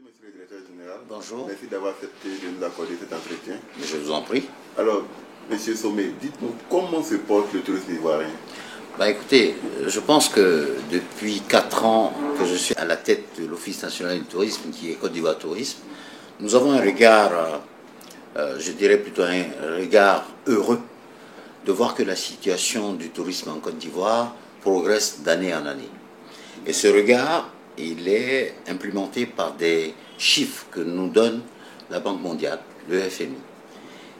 Monsieur le directeur général. Bonjour. Merci d'avoir accepté de nous accorder cet entretien. Je vous en prie. Alors, Monsieur Sommet, dites-nous comment se porte le tourisme ivoirien? Écoutez, je pense que depuis 4 ans que je suis à la tête de l'Office national du tourisme, qui est Côte d'Ivoire Tourisme, nous avons un regard, je dirais plutôt un regard heureux de voir que la situation du tourisme en Côte d'Ivoire progresse d'année en année. Et ce regard, il est implémenté par des chiffres que nous donne la Banque mondiale, le FMI.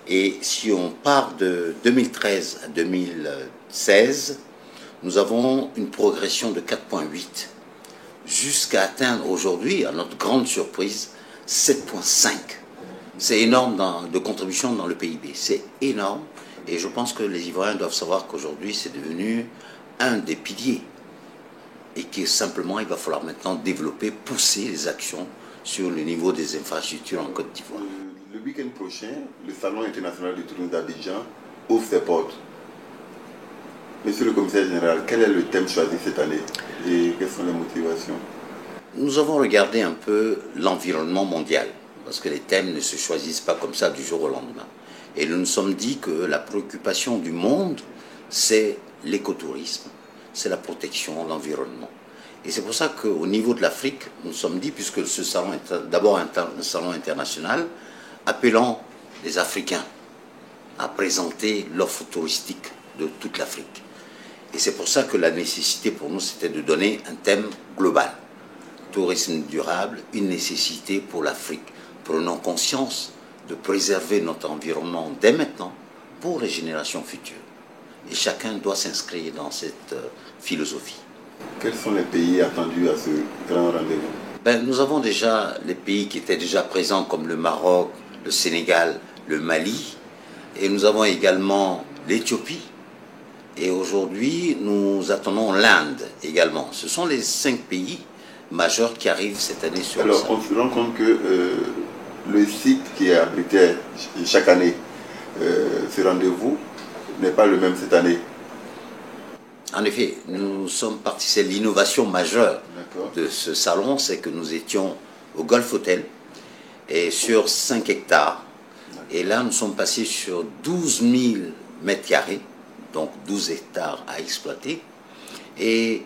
Et si on part de 2013 à 2016, nous avons une progression de 4,8 jusqu'à atteindre aujourd'hui, à notre grande surprise, 7,5. C'est énorme de contribution dans le PIB, c'est énorme. Et je pense que les Ivoiriens doivent savoir qu'aujourd'hui, c'est devenu un des piliers. Et que simplement, il va falloir maintenant développer, pousser les actions sur le niveau des infrastructures en Côte d'Ivoire. Le week-end prochain, le Salon international du tourisme d'Abidjan ouvre ses portes. Monsieur le commissaire général, quel est le thème choisi cette année et quelles sont les motivations? Nous avons regardé un peu l'environnement mondial, parce que les thèmes ne se choisissent pas comme ça du jour au lendemain. Et nous nous sommes dit que la préoccupation du monde, c'est l'écotourisme, c'est la protection, l'environnement. Et c'est pour ça qu'au niveau de l'Afrique, nous nous sommes dit, puisque ce salon est d'abord un salon international, appelant les Africains à présenter l'offre touristique de toute l'Afrique. Et c'est pour ça que la nécessité pour nous, c'était de donner un thème global. Tourisme durable, une nécessité pour l'Afrique. Prenons conscience de préserver notre environnement dès maintenant pour les générations futures. Et chacun doit s'inscrire dans cette philosophie. Quels sont les pays attendus à ce grand rendez-vous? Nous avons déjà les pays qui étaient déjà présents comme le Maroc, le Sénégal, le Mali. Et nous avons également l'Éthiopie. Et aujourd'hui, nous attendons l'Inde également. Ce sont les 5 pays majeurs qui arrivent cette année sur le salon. Alors, on se rend compte que le site qui est abrité chaque année, ce rendez-vous, n'est pas le même cette année. En effet, nous sommes partis, c'est l'innovation majeure de ce salon, c'est que nous étions au Golf Hotel et sur 5 hectares. Et là, nous sommes passés sur 12 000 mètres carrés, donc 12 hectares à exploiter. Et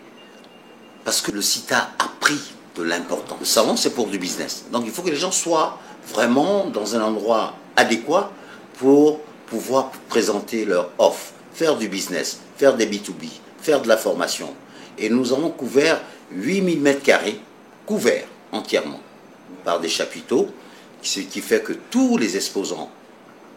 parce que le site a pris de l'importance. Le salon, c'est pour du business. Donc il faut que les gens soient vraiment dans un endroit adéquat pour pouvoir présenter leur offre, faire du business, faire des B2B, faire de la formation. Et nous avons couvert 8000 mètres carrés, couverts entièrement par des chapiteaux, ce qui fait que tous les exposants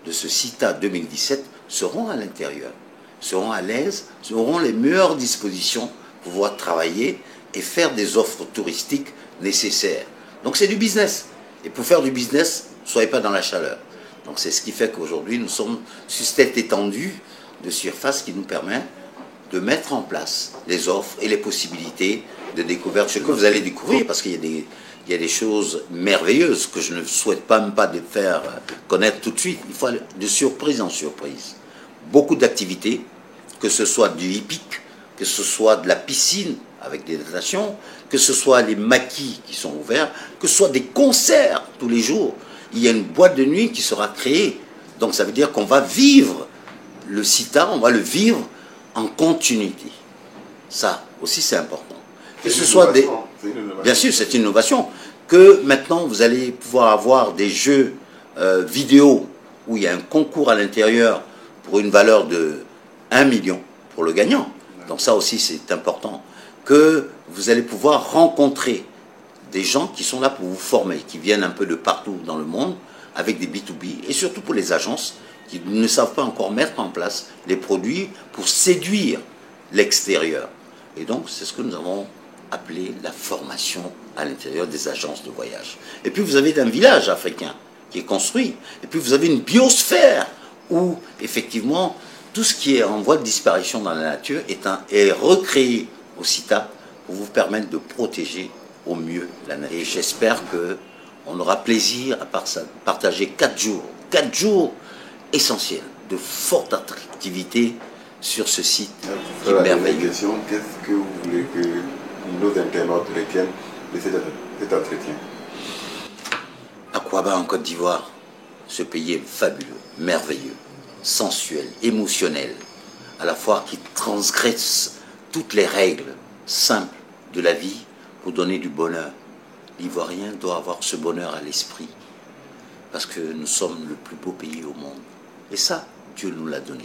de ce CITA 2017 seront à l'intérieur, seront à l'aise, auront les meilleures dispositions pour pouvoir travailler et faire des offres touristiques nécessaires. Donc c'est du business. Et pour faire du business, ne soyez pas dans la chaleur. Donc c'est ce qui fait qu'aujourd'hui, nous sommes sur cette étendue de surface qui nous permet de mettre en place les offres et les possibilités de découverte. Ce que vous allez découvrir, parce qu'il y a des choses merveilleuses que je ne souhaite pas même pas de faire connaître tout de suite. Il faut aller de surprise en surprise. Beaucoup d'activités, que ce soit du hippique, que ce soit de la piscine avec des natations, que ce soit les maquis qui sont ouverts, que ce soit des concerts tous les jours. Il y a une boîte de nuit qui sera créée. Donc ça veut dire qu'on va vivre le CITA, on va le vivre en continuité. Ça aussi c'est important. Que ce soit des... Bien sûr, c'est une innovation. Que maintenant vous allez pouvoir avoir des jeux vidéo où il y a un concours à l'intérieur pour une valeur de 1 million pour le gagnant. Donc ça aussi c'est important. Que vous allez pouvoir rencontrer des gens qui sont là pour vous former, qui viennent un peu de partout dans le monde avec des B2B et surtout pour les agences qui ne savent pas encore mettre en place les produits pour séduire l'extérieur. Et donc c'est ce que nous avons appelé la formation à l'intérieur des agences de voyage. Et puis vous avez un village africain qui est construit. Et puis vous avez une biosphère où effectivement tout ce qui est en voie de disparition dans la nature est recréé au CITA pour vous permettre de protéger au mieux la nature. Et j'espère qu'on aura plaisir à partager 4 jours essentiels, de forte attractivité sur ce site qui est merveilleux. Qu'est-ce que vous voulez que nos internautes retiennent de cet entretien? Ouaban en Côte d'Ivoire, ce pays est fabuleux, merveilleux, sensuel, émotionnel, à la fois qui transgresse toutes les règles simples de la vie pour donner du bonheur. L'Ivoirien doit avoir ce bonheur à l'esprit, parce que nous sommes le plus beau pays au monde. Et ça, Dieu nous l'a donné.